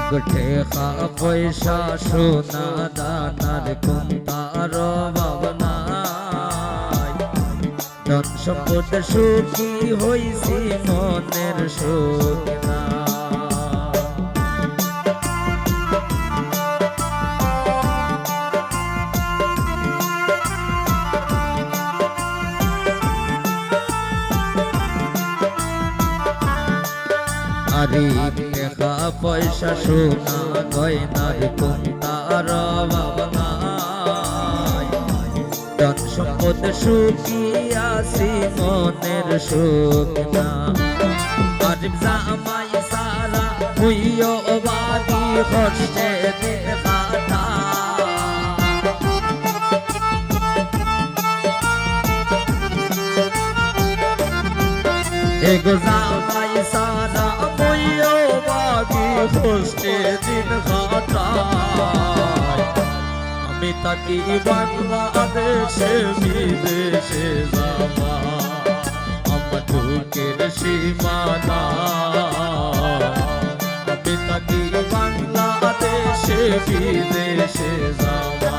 টেকা পয়সা সোনা দানার কোনটার অভাব নাই। ধন সম্পদ সুখী হইছি মনের সুখ না। আরে টাকা পয়সা সোনা গয়নার কোনটার অভাব নাই। ধন সম্পদ সুখী আছি মনের সুখ না। আরিফ জামাই সারা হইও বাদি কষ্টে দিন কাটা। এগো জামাই সারা হইও বাদি কষ্টে দিন কাটায়। আমি তাকি বাংলাদেশে বিদেশে যাওয়া আমার দুঃখের সীমানা। আমি তাকি বাংলাদেশে বিদেশে যাওয়া।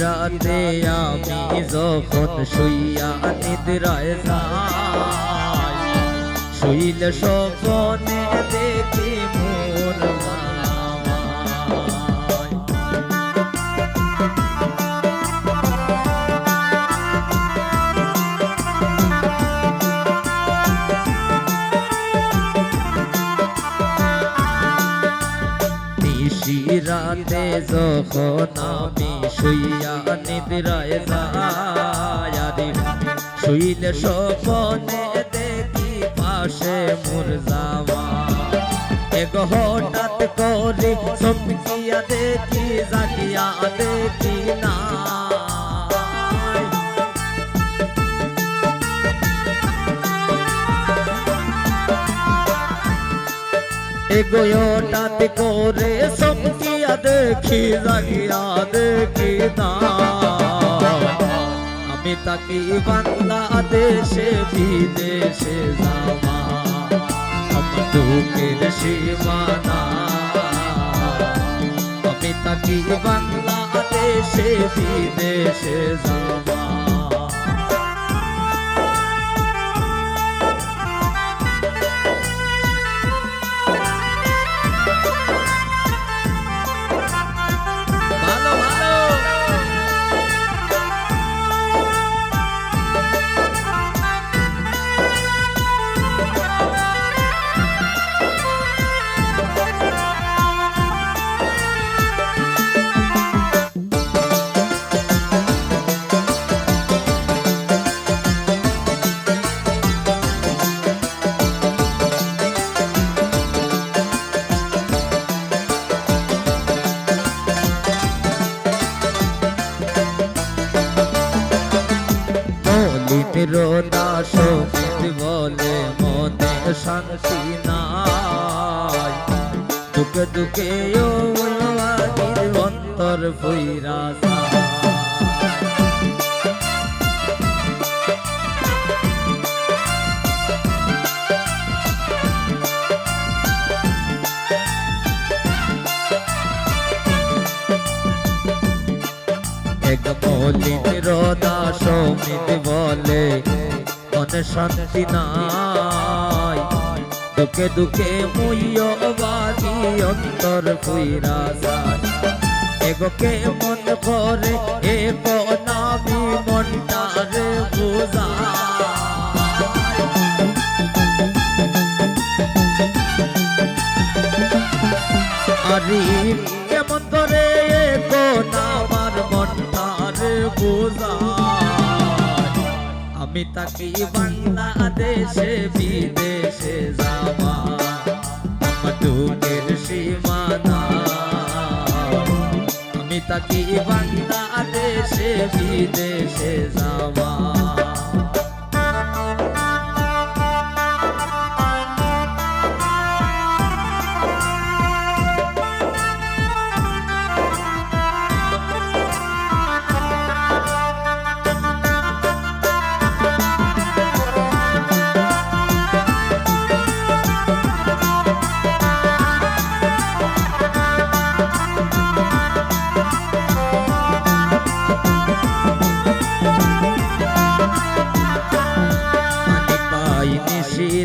রাতে আমি যখন শুইয়া নিদ্রায় যাই, শুইলে স্বপ্নে দেখি মোর জামাই। রাতে যখন আমি শুইয়া নিদ্রায় যাই, শুইলে স্বপ্নে দেখি পাশে মোর জামাই। এক হঠাৎ করে চমকিয়া দেখি জাগিয়া দেখি না। হঠাৎ করে চমকিয়া দেখি জাগিয়া দেখি না। আমি তাকি বাংলাদেশে বিদেশে যাওয়া আমার দুঃখের সীমানা। আমি তাকি বাংলাদেশে বিদেশে যাওয়া। রোদা সঙ্গীত বলে মনে শান্তি নাই। দুঃখে দুঃখে ও অন্তর ফুইরা যায়। এক মলিন রোদা সঙ্গীত বলে মনে শান্তি নাই। দুঃখে দুঃখে মুইও বাদি অন্তর ফুইরা যায়। এগোকে মন করে এক নামি মনটারে বুঝায়। আরে কেমন করে এক নামার মনটারে বুঝায়। আমি তাকি বাংলাদেশে বিদেশে যাওয়া দুঃখের সীমানা আমি তাকি বাংলাদেশে বিদেশে যাওয়া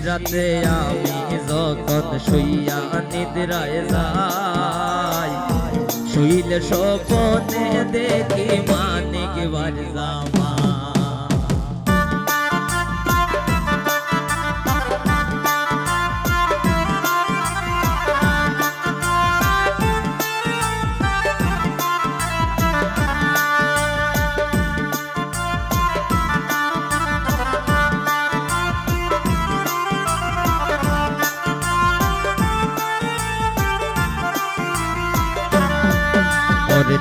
রাতে আমি যখন শুইয়া নিদ্রায় যাই শুইলে স্বপ্নে দেখি মানিক বাড়ি জামা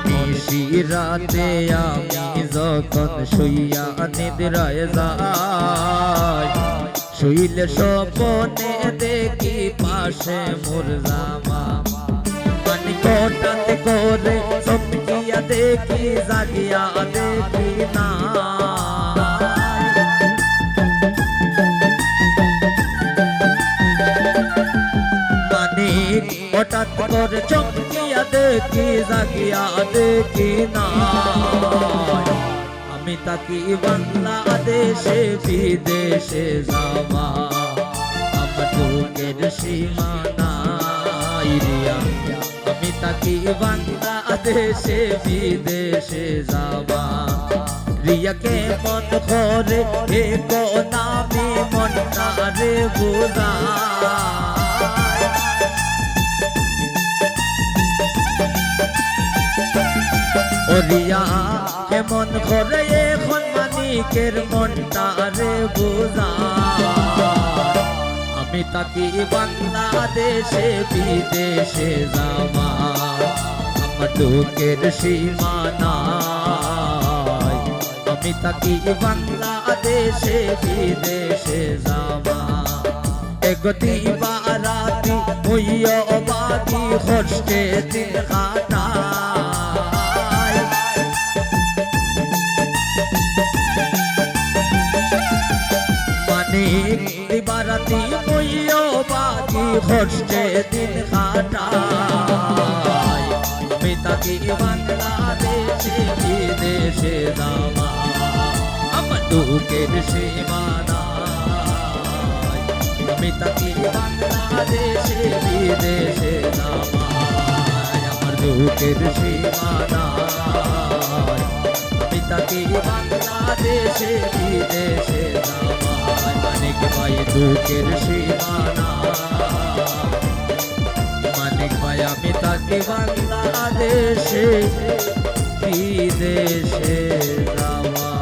নিশি রাতে আমি যখন শুইয়া নিদ্রায় যাই শুইলে স্বপ্নে দেখি পাশে মোর জামা মানে হঠাৎ করে চমকিয়া দেখি জাগিয়া দেখি না হঠাৎ করে চমকিয়া দেখি জাগিয়া দেখি না আমি তাকি বাংলাদেশে বিদেশে যাওয়া আমার দুঃখের সীমানা রিয়া আমি তাকি বাংলাদেশে বিদেশে যাওয়া রিয়াকে মন করে হে নামি মনটা রে বুঝা রিয়া কেমন করে এখন মানিকের মনটা রে বুঝা আমি তাকি বাংলাদেশে বিদেশে যাওয়া আমার দুঃখের সীমানা আমি তাকি বাংলাদেশে বিদেশে যাওয়া এগতি বারাতি হইয়া বাকি কষ্টে দিন কাটা বারাতি হইয়া বাকি কষ্টে দিন কাটাই আমি তাকি বাংলাদেশে বিদেশে যাওয়া আমার দুঃখের সীমানা আমি তাকি বাংলাদেশে বিদেশে যাওয়া আমার দুঃখের সীমানা আমি তাকি বাংলাদেশে বিদেশে যাওয়া মানিক ভাই দুঃখের সীমানা মানিক ভাই আমি তাকি বাংলাদেশে বিদেশে যাওয়া